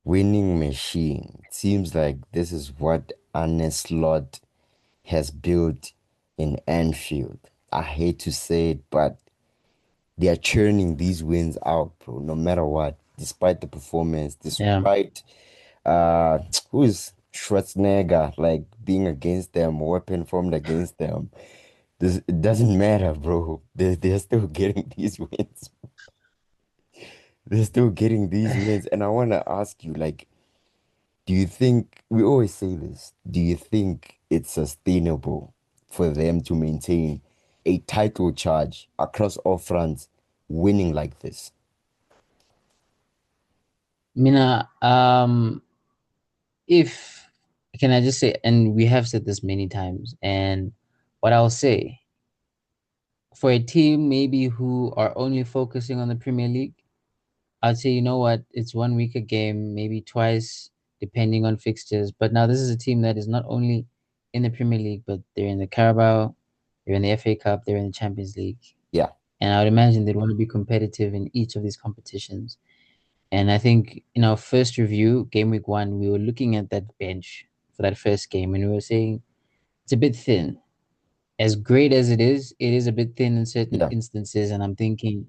Winning machine. Seems like this is what Arne Slot has built in Anfield. I hate to say it, but they are churning these wins out, bro, no matter what, despite the performance, Yeah. despite uh who is Schwarzenegger like being against them, weapon formed against them. It doesn't matter, bro. They're still getting these wins. They're still getting these wins. And I wanna ask you, like, do you think we always say this? Do you think it's sustainable for them to maintain a title charge across all fronts, winning like this? Mina, if can I just say, and we have said this many times, and what I'll say for a team maybe who are only focusing on the Premier League, I'd say, you know what, it's 1 week a game, maybe twice, depending on fixtures. But now this is a team that is not only in the Premier League, but they're in the Carabao, they're in the FA Cup, they're in the Champions League. Yeah, And I would imagine they'd want to be competitive in each of these competitions. And I think in our first review, game week one, we were looking at that bench for that first game, and we were saying it's a bit thin. As great as it is a bit thin in certain yeah, instances. And I'm thinking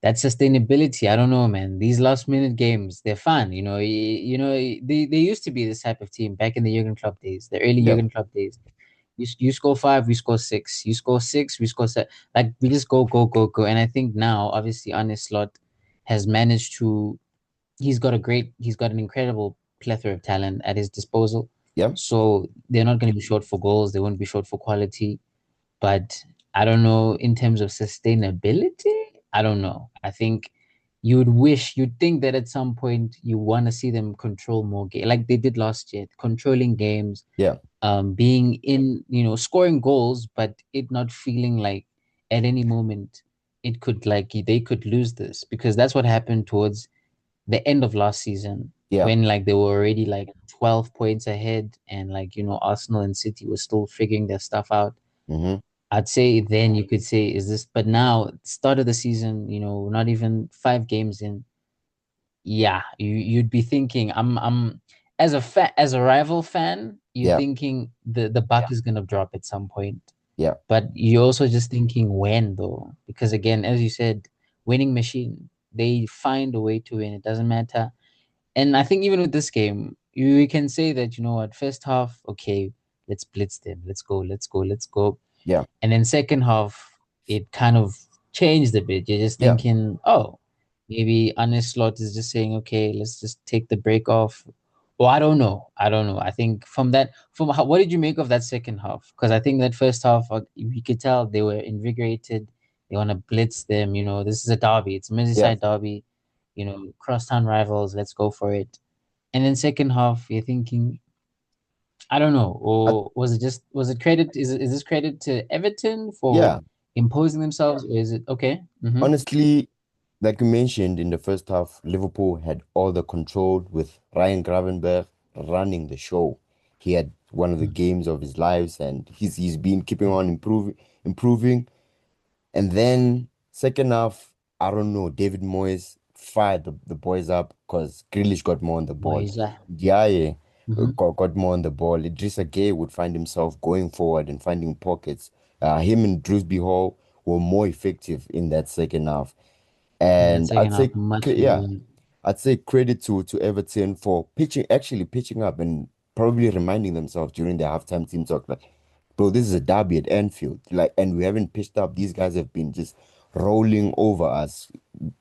that sustainability, I don't know, man. These last minute games, they're fun. They used to be this type of team back in the Jurgen Klopp days, the early yeah, Jurgen Klopp days. You score five, we score six. You score six, we score seven. Like we just go, go, go, go. And I think now, obviously, Arne Slot has managed to he's got an incredible plethora of talent at his disposal. yeah. So they're not going to be short for goals. They won't be short for quality. But I don't know in terms of sustainability. I don't know. I think you'd think that at some point you want to see them control more game like they did last year, controlling games, Yeah. being in, scoring goals, but it not feeling like at any moment it could like they could lose this because that's what happened towards the end of last season Yeah. when like they were already like 12 points ahead and like Arsenal and City were still figuring their stuff out. Mm-hmm. I'd say then you could say is this, but now start of the season, not even 5 games in, yeah, you'd be thinking I'm as a rival fan, you're Yeah. thinking the buck is gonna drop at some point. Yeah. But you're also just thinking when though, because again, as you said, winning machine, they find a way to win. It doesn't matter. And I think even with this game, you can say that, you know what, first half, okay, let's blitz them. Let's go, let's go, let's go. Yeah. And then second half, it kind of changed a bit. You're just Yeah. thinking, oh, maybe Arne Slot is just saying, okay, let's just take the break off. Well, I don't know. I don't know. I think what did you make of that second half? Because I think that first half, we could tell they were invigorated. They want to blitz them. This is a derby. It's a Yeah. Merseyside derby. Crosstown rivals. Let's go for it. And then second half, you're thinking, I don't know. I, Or was it credit? Is this credit to Everton for yeah. imposing themselves, or is it okay? Mm-hmm. Honestly, like you mentioned in the first half, Liverpool had all the control with Ryan Gravenberch running the show. He had one of the games of his lives, and he's been keeping on improving. And then second half, I don't know, David Moyes fired the boys up because Grealish got more on the ball. Moisa. Diaye Mm-hmm. got more on the ball. Idrissa Gueye would find himself going forward and finding pockets. Him and Drewsby Hall were more effective in that second half. In that And second half, much Yeah, more. I'd say credit to Everton for actually pitching up and probably reminding themselves during the halftime team talk, like, bro, this is a derby at Anfield. Like, and we haven't pitched up. These guys have been just rolling over us.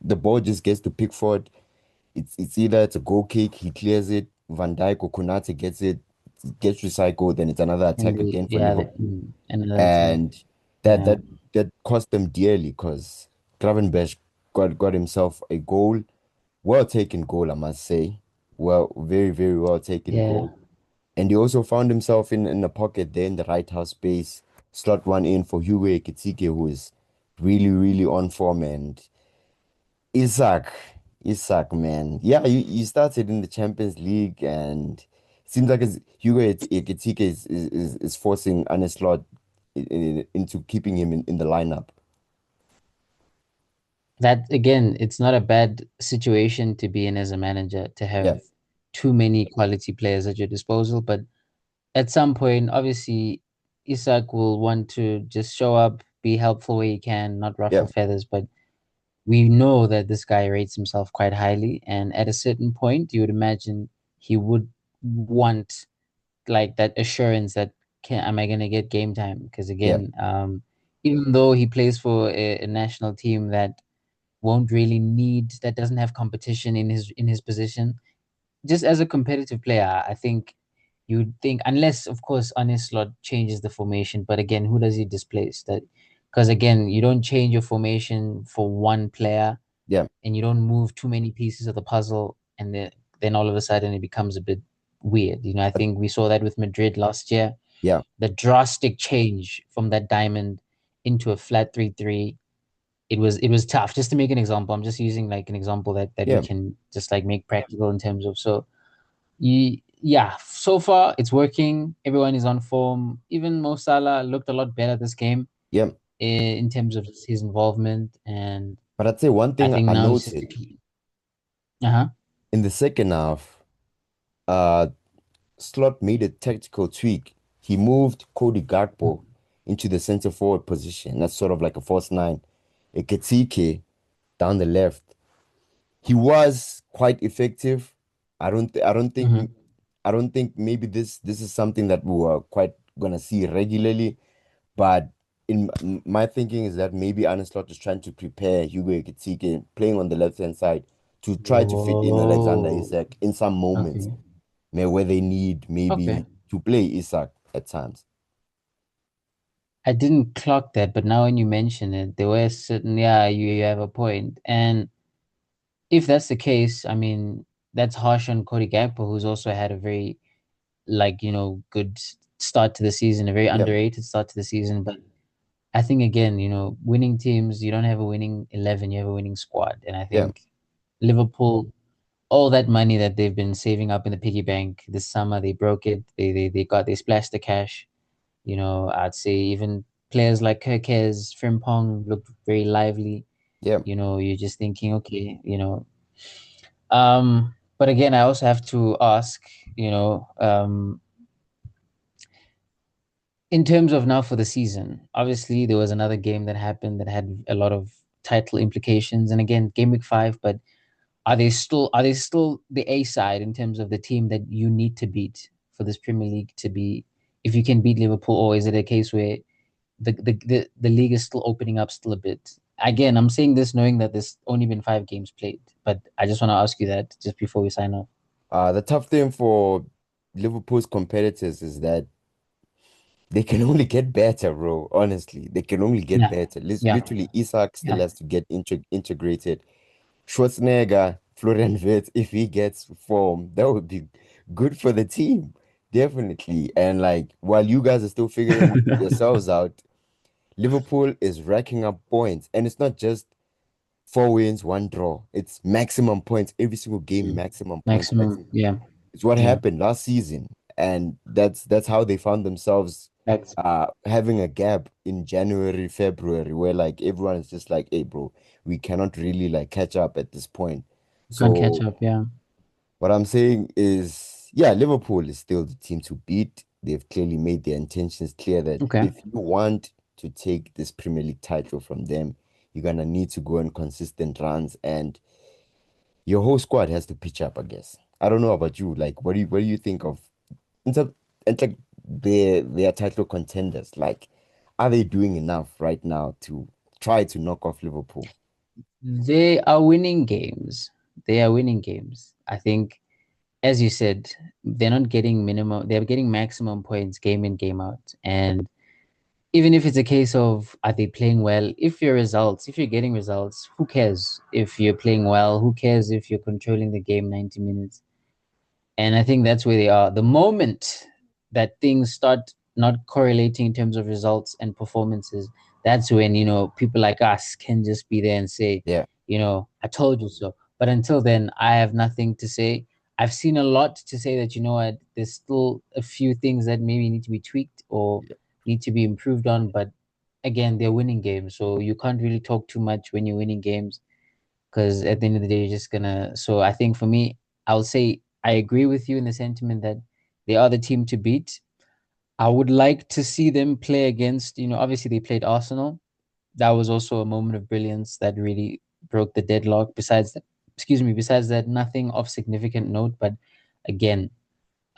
The ball just gets to Pickford. It's either it's a goal kick, he clears it, Van Dijk or Konate gets it, gets recycled, then it's another And attack again for Liverpool. another attack. And that Yeah. that that cost them dearly because Gravenberch got himself a goal. Well taken goal, I must say. Well, very, very well taken Yeah. goal. And he also found himself in the pocket there in the right half space. Slot one in for Hugo Ekitike, who is really, really on form. And Isaac, Isaac, man. Yeah, you started in the Champions League, and it seems like Hugo Ekitike is forcing Arne Slot into keeping him in the lineup. That again, it's not a bad situation to be in as a manager to Yeah, have too many quality players at your disposal. But at some point, obviously, Isak will want to just show up, be helpful where he can, not Yeah, ruffle feathers. But we know that this guy rates himself quite highly, and at a certain point, you would imagine he would want like that assurance that can am I gonna get game time? Because yeah, again, even though he plays for a national team that won't really need that doesn't have competition in his position, just as a competitive player, I think you'd think unless of course Arne Slot changes the formation, but again, who does he displace? That because again, you don't change your formation for one player yeah, and you don't move too many pieces of the puzzle, and then all of a sudden it becomes a bit weird. I but think we saw that with Madrid last year. yeah, The drastic change from that diamond into a flat 3-3. It was tough. Just to make an example, I'm just using like an example that we yeah, can just like make practical in terms of yeah. So far it's working. Everyone is on form. Even Mo Salah looked a lot better this game yeah. in terms of his involvement, and But I'd say one I thing think I now it's just noted a key. Uh-huh. in the second half, uh, Slot made a tactical tweak. He moved Cody Gakpo into the center forward position. That's sort of like a false nine. Ekitike down the left. He was quite effective. I don't think Mm-hmm. I don't think maybe this is something that we were quite gonna see regularly. But in my thinking is that maybe Arne Slot is trying to prepare Hugo Ekitike playing on the left hand side to try to fit in Alexander Whoa. Isak in some moments, Okay. where they need Okay. maybe to play Isak at times. I didn't clock that, but now when you mention it, there were certain, yeah, you have a point. And if that's the case, I mean, that's harsh on Cody Gakpo, who's also had a very, like, good start to the season, a very Yeah, underrated start to the season. But I think, again, winning teams, you don't have a winning 11, you have a winning squad. And I yeah, think Liverpool, all that money that they've been saving up in the piggy bank this summer, they broke it. They splashed the cash. I'd say even players like Kirkes, Frimpong looked very lively. yeah. You're just thinking, okay, but again, I also have to ask, in terms of now for the season, obviously there was another game that happened that had a lot of title implications. And again, game week 5, but are they still the A side in terms of the team that you need to beat for this Premier League to be if you can beat Liverpool, or is it a case where the league is still opening up still a bit? Again, I'm saying this knowing that there's only been 5 games played, but I just want to ask you that just before we sign off. The tough thing for Liverpool's competitors is that they can only get better, bro. Honestly, they can only get Yeah, better. yeah, Literally, Isak still yeah. has to get integrated. Schwarzenegger, Florian Wirtz, if he gets form, that would be good for the team, definitely. And like, while you guys are still figuring yourselves out, Liverpool is racking up points, and it's not just 4 wins, one draw. It's maximum points every single game, Mm. maximum points. Maximum, yeah, It's what yeah. happened last season, and that's how they found themselves That's having a gap in January, February, where like everyone is just like, hey, bro, we cannot really like catch up at this point. can't catch So up. Yeah. what I'm saying is, yeah, Liverpool is still the team to beat. They've clearly made their intentions clear that Okay. if you want to take this Premier League title from them, you're gonna need to go on consistent runs, and your whole squad has to pitch up, I guess. I don't know about you. Like, what do you think of in terms and like their title contenders? Like, are they doing enough right now to try to knock off Liverpool? They are winning games. They are winning games. I think, as you said, they're not getting minimum, they're getting maximum points game in, game out. And even if it's a case of are they playing well, if you're getting results, who cares if you're playing well? Who cares if you're controlling the game 90 minutes? And I think that's where they are. The moment that things start not correlating in terms of results and performances, that's when, people like us can just be there and say, Yeah, I told you so. But until then, I have nothing to say. I've seen a lot to say that, what, there's still a few things that maybe need to be tweaked or yeah, need to be improved on. But again, they're winning games. So you can't really talk too much when you're winning games because at the end of the day, you're just gonna. So I think for me, I would say I agree with you in the sentiment that they are the team to beat. I would like to see them play against, obviously they played Arsenal. That was also a moment of brilliance that really broke the deadlock. Besides that, nothing of significant note. But again,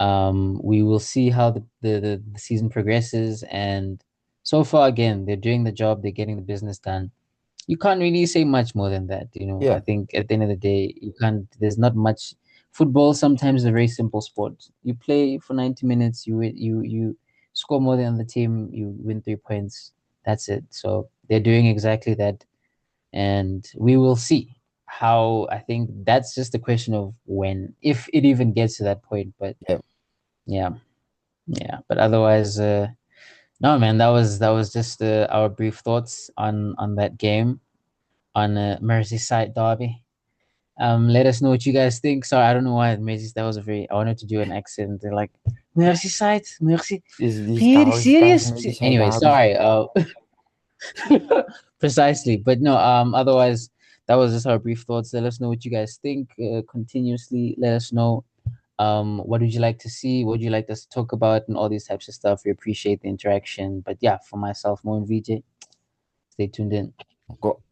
we will see how the season progresses. And so far, again, they're doing the job, they're getting the business done. You can't really say much more than that. I Yeah, think at the end of the day, you can't, there's not much. Football sometimes is a very simple sport. You play for 90 minutes, you score more than the team, you win 3 points. That's it. So they're doing exactly that. And we will see how. I think that's just a question of when, if it even gets to that point. But yeah. yeah, yeah. But otherwise, no, man, that was just our brief thoughts on that game, on Merseyside Derby. Let us know what you guys think. Sorry, I don't know why Merseyside. That was a very. I wanted to do an accent. They're like Merseyside, Mercy. These Really guys serious? maybe side Anyway, derby. sorry. Precisely. But no. Otherwise, that was just our brief thoughts. Let us know what you guys think. Continuously, let us know. What would you like to see? What would you like us to talk about, and all these types of stuff. We appreciate the interaction. But yeah, for myself, Mo and VJ, stay tuned in. Go